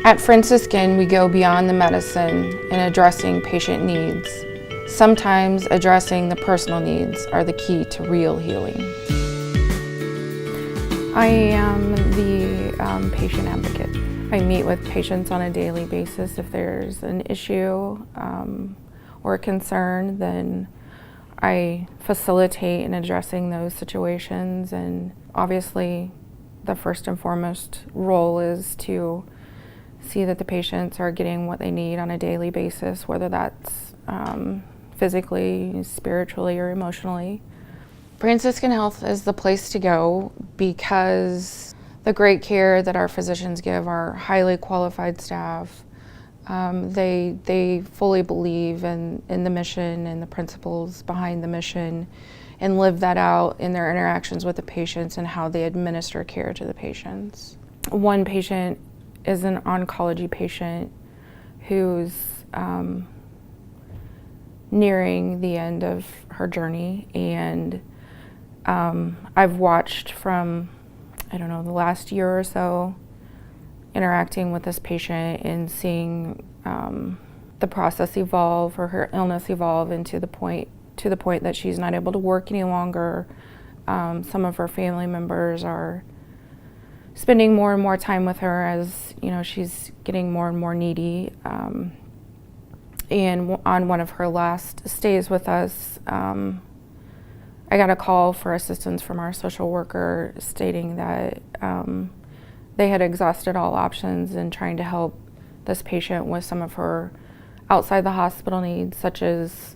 At Franciscan, we go beyond the medicine in addressing patient needs. Sometimes addressing the personal needs are the key to real healing. I am the patient advocate. I meet with patients on a daily basis. If there's an issue or a concern, then I facilitate in addressing those situations. And obviously, the first and foremost role is to see that the patients are getting what they need on a daily basis, whether that's physically, spiritually, or emotionally. Franciscan Health is the place to go because the great care that our physicians give our highly qualified staff. They fully believe in the mission and the principles behind the mission and live that out in their interactions with the patients and how they administer care to the patients. One patient is an oncology patient who's nearing the end of her journey, and I've watched from, the last year or so, interacting with this patient and seeing the process evolve, or her illness evolve into the point that she's not able to work any longer. Some of her family members are spending more and more time with her as she's getting more and more needy. And on one of her last stays with us, I got a call for assistance from our social worker stating that they had exhausted all options in trying to help this patient with some of her outside the hospital needs, such as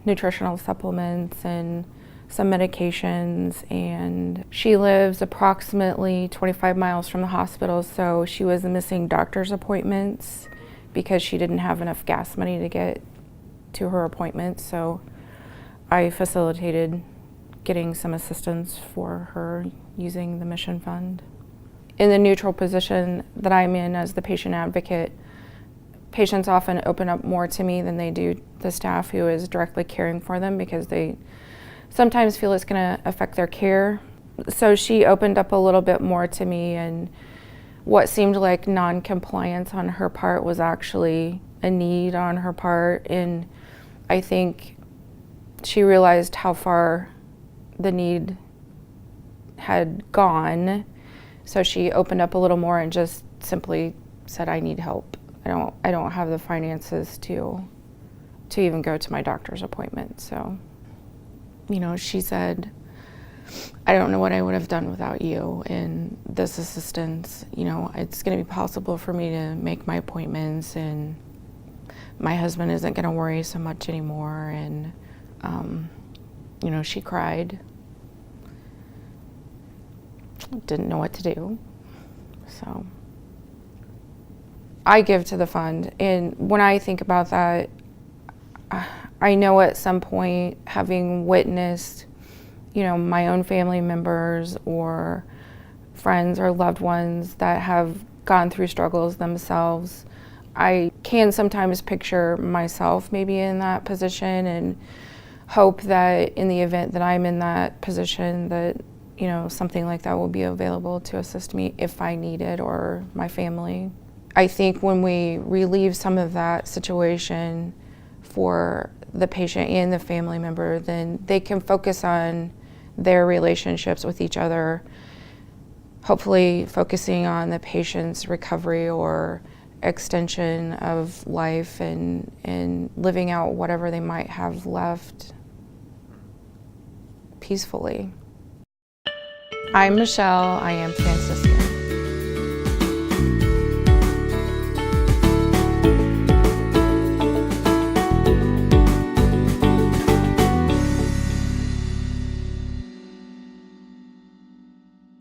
nutritional supplements and some medications. And she lives approximately 25 miles from the hospital, so she was missing doctor's appointments because she didn't have enough gas money to get to her appointments. So I facilitated getting some assistance for her using the mission fund. In the neutral position that I'm in as the patient advocate, patients often open up more to me than they do the staff who is directly caring for them, because they sometimes feel it's going to affect their care. So she opened up a little bit more to me, and what seemed like non-compliance on her part was actually a need on her part. And I think she realized how far the need had gone. So she opened up a little more and just simply said, I need help. I don't have the finances to even go to my doctor's appointment. So she said, I don't know what I would have done without you and this assistance. It's going to be possible for me to make my appointments, and my husband isn't going to worry so much anymore. And, she cried. Didn't know what to do. So I give to the fund. And when I think about that, I know at some point, having witnessed, my own family members or friends or loved ones that have gone through struggles themselves, I can sometimes picture myself maybe in that position and hope that in the event that I'm in that position that, something like that will be available to assist me if I need it, or my family. I think when we relieve some of that situation for the patient and the family member, then they can focus on their relationships with each other, hopefully focusing on the patient's recovery or extension of life and living out whatever they might have left peacefully. I'm Michelle. I am Franciscan.